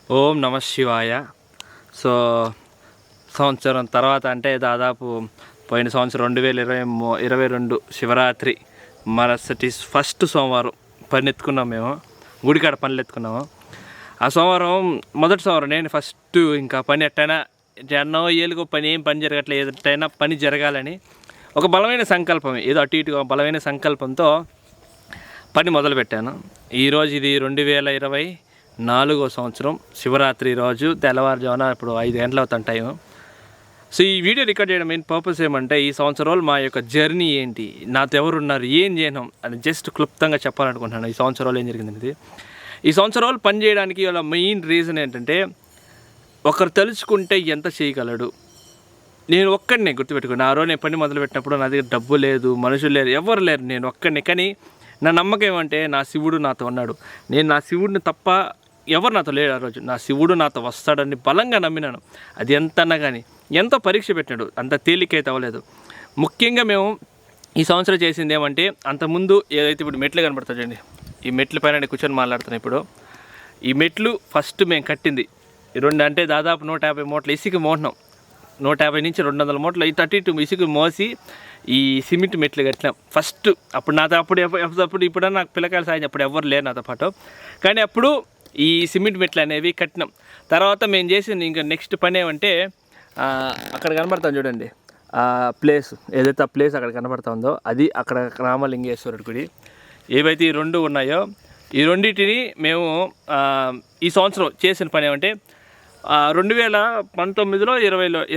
ఓం నమ శివాయ. సో సంవత్సరం తర్వాత అంటే దాదాపు పోయిన సంవత్సరం 2022 శివరాత్రి మరుసటి ఫస్ట్ సోమవారం పని ఎత్తుకున్నాం. మేము గుడికాడ పనులు ఎత్తుకున్నాము. ఆ సోమవారం మొదటి సోమవారం నేను ఫస్ట్ ఇంకా పని ఎట్టైనా ఎన్నో ఏళ్ళకు ఏం పని జరగట్లేదు, ఎట్టయినా పని జరగాలని ఒక బలమైన సంకల్పం, ఏదో అటు ఇటుగా బలమైన సంకల్పంతో పని మొదలుపెట్టాను. ఈరోజు ఇది 2024 సంవత్సరం శివరాత్రి రోజు తెల్లవారుజామున ఇప్పుడు 5 గంటలు అవుతాను టైం. సో ఈ వీడియో రికార్డ్ చేయడం మెయిన్ పర్పస్ ఏమంటే ఈ సంవత్సరం రోజులు మా యొక్క జర్నీ ఏంటి, నాతో ఎవరున్నారు, ఏం చేయను అని జస్ట్ క్లుప్తంగా చెప్పాలనుకుంటున్నాను. ఈ సంవత్సరం రోజులు ఏం జరిగింది, ఈ సంవత్సరం రోజులు పని చేయడానికి వాళ్ళ మెయిన్ రీజన్ ఏంటంటే ఒకరు తెలుసుకుంటే ఎంత చేయగలడు. నేను ఒక్కడినే గుర్తుపెట్టుకుని ఆ రోజు నేను పని మొదలుపెట్టినప్పుడు నా దగ్గర డబ్బు లేదు, మనుషులు లేరు, ఎవరు లేరు, నేను ఒక్కడినే. కానీ నా నమ్మకం ఏమంటే నా శివుడు నాతో ఉన్నాడు. నేను నా శివుడిని తప్ప ఎవరు నాతో లేడు. ఆ రోజు నా శివుడు నాతో వస్తాడని బలంగా నమ్మినాను. అది ఎంత అన్నా కానీ ఎంతో పరీక్ష పెట్టినాడు, అంత తేలికైతే అవ్వలేదు. ముఖ్యంగా మేము ఈ సంవత్సరం చేసింది ఏమంటే, అంతకుముందు ఏదైతే ఇప్పుడు మెట్లు కనబడతాయి చూడండి, ఈ మెట్ల పైన నేను కూర్చొని మాట్లాడుతున్నాను. ఇప్పుడు ఈ మెట్లు ఫస్ట్ మేము కట్టింది 2 అంటే దాదాపు 150 మూటలు ఇసుక మోసినాం. 150 నుంచి 200 మూటలు ఇటు ఇటు ఇసుక మోసి ఈ సిమెంట్ మెట్లు కట్టినాం ఫస్ట్. అప్పుడు నాతో అప్పుడు ఇప్పుడన్నా నాకు పిల్లకాయలు సాయం అప్పుడు ఎవరు లేరు నాతో పాటు. కానీ అప్పుడు ఈ సిమెంట్ మెట్లు అనేవి కట్టినాం. తర్వాత మేము చేసింది ఇంకా నెక్స్ట్ పని ఏమంటే, అక్కడ కనబడతాం చూడండి ఆ ప్లేస్, ఏదైతే ఆ ప్లేస్ అక్కడ కనబడుతుందో అది అక్కడ రామలింగేశ్వరుడి గుడి. ఏవైతే ఈ 2 ఉన్నాయో ఈ రెండింటిని మేము ఈ సంవత్సరం చేసిన పని ఏమంటే, 2019లో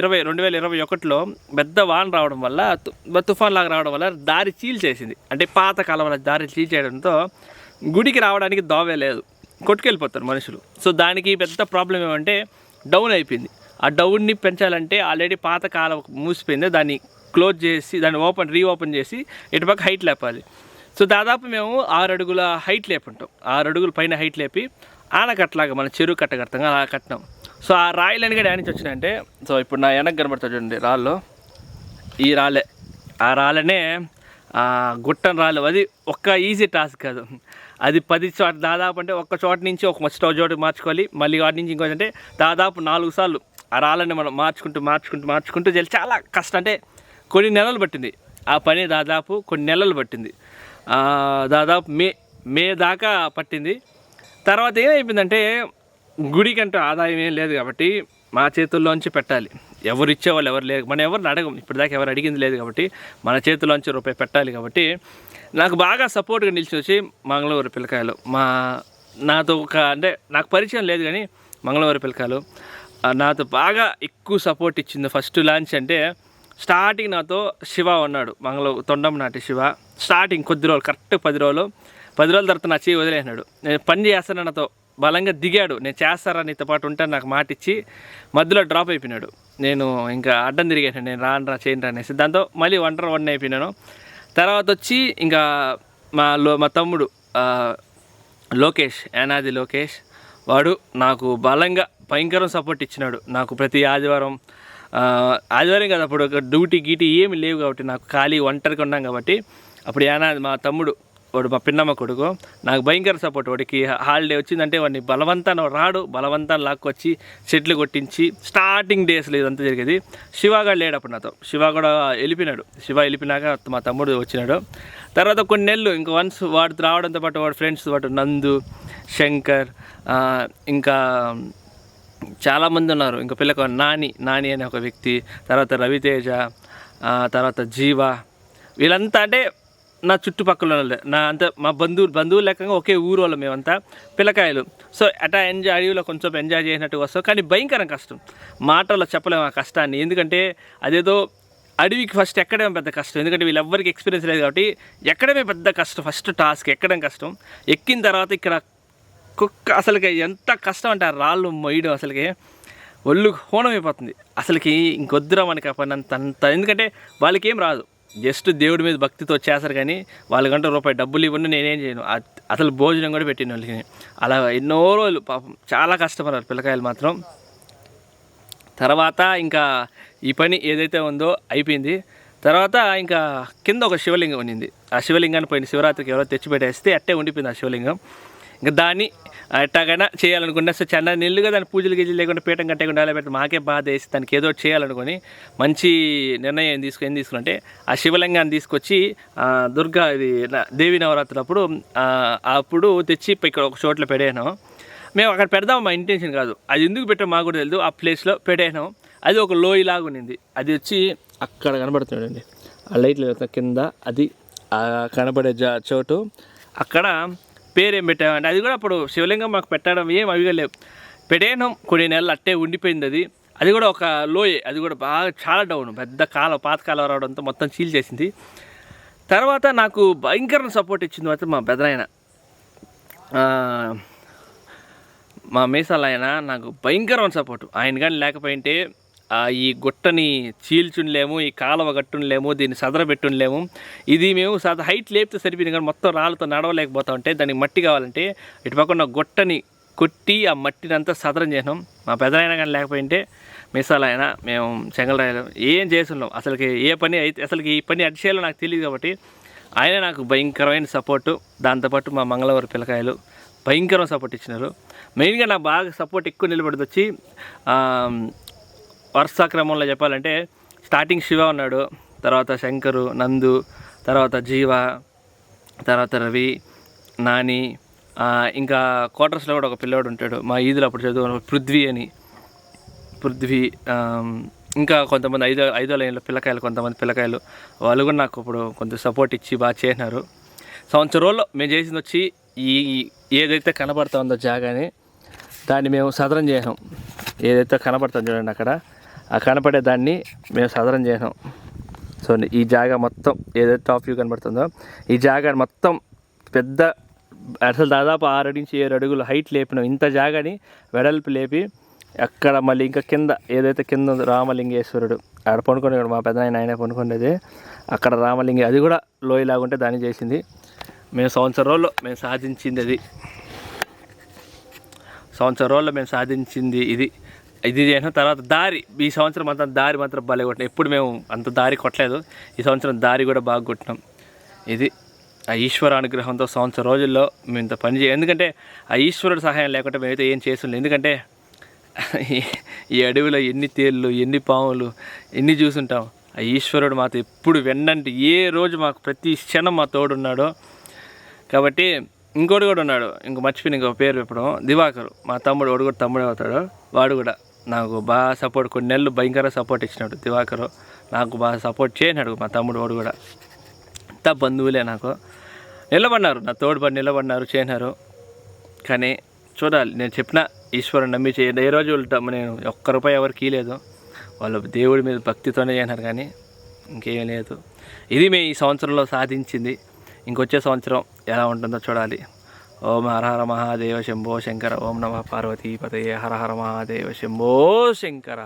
2021లో పెద్ద వాన రావడం వల్ల, తుఫాన్ లాగా రావడం వల్ల దారి చీల్చేసింది. అంటే పాత కాలం వల్ల దారి చీల్చేయడంతో గుడికి రావడానికి దోవే లేదు, కొట్టుకెళ్ళిపోతారు మనుషులు. సో దానికి పెద్ద ప్రాబ్లం ఏమంటే డౌన్ అయిపోయింది. ఆ డౌన్ని పెంచాలంటే ఆల్రెడీ పాత కాలం మూసిపోయింది, దాన్ని క్లోజ్ చేసి దాన్ని రీఓపెన్ చేసి ఇటుపక్క హైట్ లేపాలి. సో దాదాపు మేము 6 అడుగుల హైట్ లేపుంటాం. 6 అడుగుల పైన హైట్ లేపి ఆనకట్టలాగా మన చెరువు కట్ట కడతాం అలా కట్టినాం. సో ఆ రాయిలని కూడా డాన్స్ వచ్చినాయంటే, సో ఇప్పుడు నా వెనక్కి కనబడుతుంది చూడండి రాళ్ళు, ఈ రాళ్ళే ఆ రాళ్ళనే గుట్టన్ రాళ్ళు. అది ఒక్క ఈజీ టాస్క్ కాదు, అది 10 చోట దాదాపు అంటే ఒక్క చోట నుంచి ఒక చోటు మార్చుకోవాలి, మళ్ళీ వాటి నుంచి ఇంకోటి అంటే దాదాపు 4 సార్లు ఆ రాళ్ళని మనం మార్చుకుంటూ చాలా కష్టం. అంటే కొన్ని నెలలు పట్టింది ఆ పని, దాదాపు కొన్ని నెలలు పట్టింది, దాదాపు మే దాకా పట్టింది. తర్వాత ఏమైపోయిందంటే గుడికంటూ ఆదాయం ఏం లేదు కాబట్టి మా చేతుల్లోంచి పెట్టాలి. ఎవరు ఇచ్చేవాళ్ళు ఎవరు లేదు, మనం ఎవరిని అడగం, ఇప్పటిదాకా ఎవరు అడిగింది లేదు కాబట్టి మన చేతుల్లోంచి రూపాయి పెట్టాలి. కాబట్టి నాకు బాగా సపోర్ట్గా నిలిచి వచ్చి మంగళవారి పిల్లకాయలు, నాతో అంటే నాకు పరిచయం లేదు కానీ మంగళవారి పిల్లకాయలు నాతో బాగా ఎక్కువ సపోర్ట్ ఇచ్చింది. ఫస్ట్ లాంచ్ అంటే స్టార్టింగ్ నాతో శివ ఉన్నాడు, తొండం నాటి శివ. స్టార్టింగ్ కొద్ది రోజులు, కరెక్ట్ 10 రోజుల తర్వాత నా చేయి వదిలేసినాడు. నేను పని చేస్తాను నాతో బలంగా దిగాడు, నేను చేస్తారా నీతో పాటు ఉంటాను నాకు మాట ఇచ్చి మధ్యలో డ్రాప్ అయిపోయినాడు. నేను ఇంకా అడ్డం తిరిగాను, నేను రాను చేయండి అనేసి. దాంతో మళ్ళీ ఒంటరి అయిపోయినాను. తర్వాత వచ్చి ఇంకా మా తమ్ముడు లోకేష్, యానాది లోకేష్, వాడు నాకు బలంగా భయంకరం సపోర్ట్ ఇచ్చినాడు. నాకు ప్రతి ఆదివారం కదా అప్పుడు డ్యూటీ గీటీ ఏమి లేవు కాబట్టి నాకు ఖాళీ ఒంటరిగా ఉన్నాం కాబట్టి అప్పుడు యానాది మా తమ్ముడు, వాడు మా పిన్నమ్మ కొడుకు, నాకు భయంకర సపోర్ట్. వాడికి హాలిడే వచ్చిందంటే వాడిని బలవంతాన్ని లాక్కొచ్చి చెట్లు కొట్టించి స్టార్టింగ్ డేస్లో ఇదంతా జరిగేది. శివగాడు లేడు అప్పుడు నాతో, శివ కూడా వెళ్ళిపోయినాడు. శివ వెళ్ళిపోయినాక మా తమ్ముడు వచ్చినాడు. తర్వాత కొన్ని నెలలు ఇంకా వన్స్ వాడు రావడంతో పాటు వాడు ఫ్రెండ్స్ వాడు నందు, శంకర్, ఇంకా చాలామంది ఉన్నారు. ఇంకా పిల్లకు నాని అనే ఒక వ్యక్తి, తర్వాత రవితేజ, తర్వాత జీవ, వీళ్ళంతా అంటే నా చుట్టుపక్కల మా బంధువులు లెక్కగా ఒకే ఊరు వాళ్ళు మేమంతా పిల్లకాయలు. సో అటా అడవిలో కొంచెం ఎంజాయ్ చేసినట్టు వస్తాం. కానీ భయంకరం కష్టం, మాటల్లో చెప్పలేము ఆ కష్టాన్ని. ఎందుకంటే అదేదో అడవికి ఫస్ట్ ఎక్కడమే పెద్ద కష్టం, ఎందుకంటే వీళ్ళెవ్వరికి ఎక్స్పీరియన్స్ లేదు కాబట్టి ఎక్కడమే పెద్ద కష్టం. ఫస్ట్ టాస్క్ ఎక్కడం కష్టం. ఎక్కిన తర్వాత ఇక్కడ అసలుకి ఎంత కష్టం అంటే ఆ రాళ్ళు మొయ్యడం అసలుకి ఒళ్ళు హోనమైపోతుంది. అసలుకి ఇంకొద్దురా మనకి ఆ పని అంత. ఎందుకంటే వాళ్ళకి ఏం రాదు, జస్ట్ దేవుడి మీద భక్తితో చేస్తారు. కానీ వాళ్ళకంటే రూపాయి డబ్బులు ఇవ్వండి నేనేం చేయను, అసలు భోజనం కూడా పెట్టిన వాళ్ళకి. అలా ఎన్నో రోజులు పాపం చాలా కష్టపడారు పిల్లకాయలు మాత్రం. తర్వాత ఇంకా ఈ పని ఏదైతే ఉందో అయిపోయింది. తర్వాత ఇంకా కింద ఒక శివలింగం ఉన్నింది. ఆ శివలింగాన్ని పోయిన శివరాత్రికి ఎవరో తెచ్చిపెట్టేస్తే అట్టే ఉండిపోయింది ఆ శివలింగం. ఇంకా దాన్ని ఎట్టాగైనా చేయాలనుకున్నా సో చాలా నెల్లుగా దాని పూజలు గీజలు లేకుండా పీఠం కట్టకుండా అలా పెట్టి మాకే బాధ వేసి దానికి ఏదో చేయాలనుకొని మంచి నిర్ణయం ఏం తీసుకున్నంటే ఆ శివలింగాన్ని తీసుకొచ్చి దుర్గా ఇది దేవి నవరాత్రులప్పుడు అప్పుడు తెచ్చి ఇక్కడ ఒక చోట్ల పెట్టాను. మేము అక్కడ పెడదాం మా ఇంటెన్షన్ కాదు, అది ఎందుకు పెట్టాం మాకు కూడా తెలియదు. ఆ ప్లేస్లో పెట్టాను. అది ఒక లోయలాగా ఉన్నింది. అది వచ్చి అక్కడ కనబడుతుందండి ఆ లైట్లు కింద, అది కనబడే చోటు. అక్కడ పేరేం పెట్టామంటే అది కూడా అప్పుడు శివలింగం మాకు పెట్టడం ఏం అవిగా లేవు. పెట్టాను కొన్ని నెలలు అట్టే ఉండిపోయింది. అది కూడా ఒక లోయే, అది కూడా బాగా చాలా డౌన్, పెద్ద పాత కాలం రావడంతో మొత్తం చీల్ చేసింది. తర్వాత నాకు భయంకరమైన సపోర్ట్ ఇచ్చింది మాత్రం మా పెదనాయన, మా మీసాల ఆయన నాకు భయంకరమైన సపోర్టు. ఆయన కానీ లేకపోయింటే ఈ గుట్టని చీల్చుండలేము, ఈ కాలువ కట్టుండలేము, దీన్ని సదరబెట్టుండలేము. ఇది మేము హైట్ లేపితే సరిపోయింది కానీ మొత్తం రాళ్ళతో నడవలేకపోతా ఉంటే దానికి మట్టి కావాలంటే ఇటు పక్కన గుట్టని కొట్టి ఆ మట్టిని అంతా సదరం చేసినాం. మా పెదనాయన కానీ లేకపోయింటే మీసాల ఆయన మేము చెంగలరాయలు ఏం చేస్తున్నాం. అసలుకి ఏ పని అయితే అసలుకి ఈ పని అటు చేయాలో నాకు తెలియదు కాబట్టి ఆయన నాకు భయంకరమైన సపోర్టు. దాంతోపాటు మా మంగళవారి పిల్లకాయలు భయంకరమైన సపోర్ట్ ఇచ్చినారు. మెయిన్గా నాకు బాగా సపోర్ట్ ఎక్కువ నిలబడి వచ్చి వరుస క్రమంలో చెప్పాలంటే స్టార్టింగ్ శివ ఉన్నాడు, తర్వాత శంకరు, నందు, తర్వాత జీవ, తర్వాత రవి, నాని, ఇంకా క్వార్టర్స్లో కూడా ఒక పిల్లవాడు ఉంటాడు మా ఈదులో అప్పుడు చదువు పృథ్వీ, ఇంకా కొంతమంది ఐదో లైన్లో పిల్లకాయలు, కొంతమంది పిల్లకాయలు వాళ్ళు కూడా నాకు ఇప్పుడు కొంత సపోర్ట్ ఇచ్చి బాగా చేసినారు. సంవత్సరం రోజుల్లో మేము చేసింది వచ్చి ఈ ఏదైతే కనబడుతూ ఉందో జాగాని దాన్ని మేము సదరం చేసాం. ఏదైతే కనబడుతుందో చూడండి అక్కడ ఆ కనపడే దాన్ని మేము సదరం చేసాం. సో ఈ జాగా మొత్తం ఏదైతే టాప్ వ్యూ కనబడుతుందో ఈ జాగాని మొత్తం పెద్ద అసలు దాదాపు 6 నుంచి 7 అడుగులు హైట్ లేపినాం. ఇంత జాగాని వెడల్పు లేపి అక్కడ మళ్ళీ ఇంకా కింద ఏదైతే కింద రామలింగేశ్వరుడు ఆడ పనుకునేవాడు మా పెద్దనాయన, ఆయన పనుకునేది అక్కడ రామలింగ, అది కూడా లోయలాగుంటే దాన్ని చేసింది. మేము సంవత్సరం రోజుల్లో మేము సాధించింది అది. సంవత్సరం రోజుల్లో మేము సాధించింది ఇది చేసిన తర్వాత దారి ఈ సంవత్సరం అంతా దారి మాత్రం బాగా కొట్టినాం. ఎప్పుడు మేము అంత దారి కొట్టలేదు, ఈ సంవత్సరం దారి కూడా బాగా కొట్టినాం. ఇది ఆ ఈశ్వర అనుగ్రహంతో సంవత్సరం రోజుల్లో మేము ఇంత పని ఎందుకంటే ఆ ఈశ్వరుడు సహాయం లేకుంటే మేమైతే ఏం చేస్తుండే. ఎందుకంటే ఈ అడవిలో ఎన్ని తేళ్ళు, ఎన్ని పాములు, ఎన్ని చూసుంటాం. ఆ ఈశ్వరుడు మాతో ఎప్పుడు వెన్నంటి ఏ రోజు మాకు ప్రతి క్షణం మా తోడున్నాడో. కాబట్టి ఇంకోటి కూడా ఉన్నాడు, మర్చిపోయిన ఇంకో పేరు ఇప్పుడు దివాకరు, మా తమ్ముడు, వాడు కూడా తమ్ముడే అవుతాడు. వాడు కూడా నాకు బాగా సపోర్ట్, కొన్ని నెలలు భయంకర సపోర్ట్ ఇచ్చినాడు దివాకరు, నాకు బాగా సపోర్ట్ చేయనాడు. మా తమ్ముడు వాడు కూడా అంతా బంధువులే, నాకు నిలబడినారు, నా తోడుపడి నిలబడినారు, చేయనారు. కానీ చూడాలి, నేను చెప్పిన ఈశ్వరుని నమ్మి చేయండి. ఏ రోజు నేను ₹1 ఎవరికి ఇవ్వలేదు, వాళ్ళు దేవుడి మీద భక్తితోనే చేయనారు కానీ ఇంకేం లేదు. ఇది మేము ఈ సంవత్సరంలో సాధించింది. ఇంకొచ్చే సంవత్సరం ఎలా ఉంటుందో చూడాలి. ఓం హర హర మహాదేవ శంభో శంకర, ఓం నమః పార్వతీపతయే, హర హర మహాదేవ శంభో శంకర.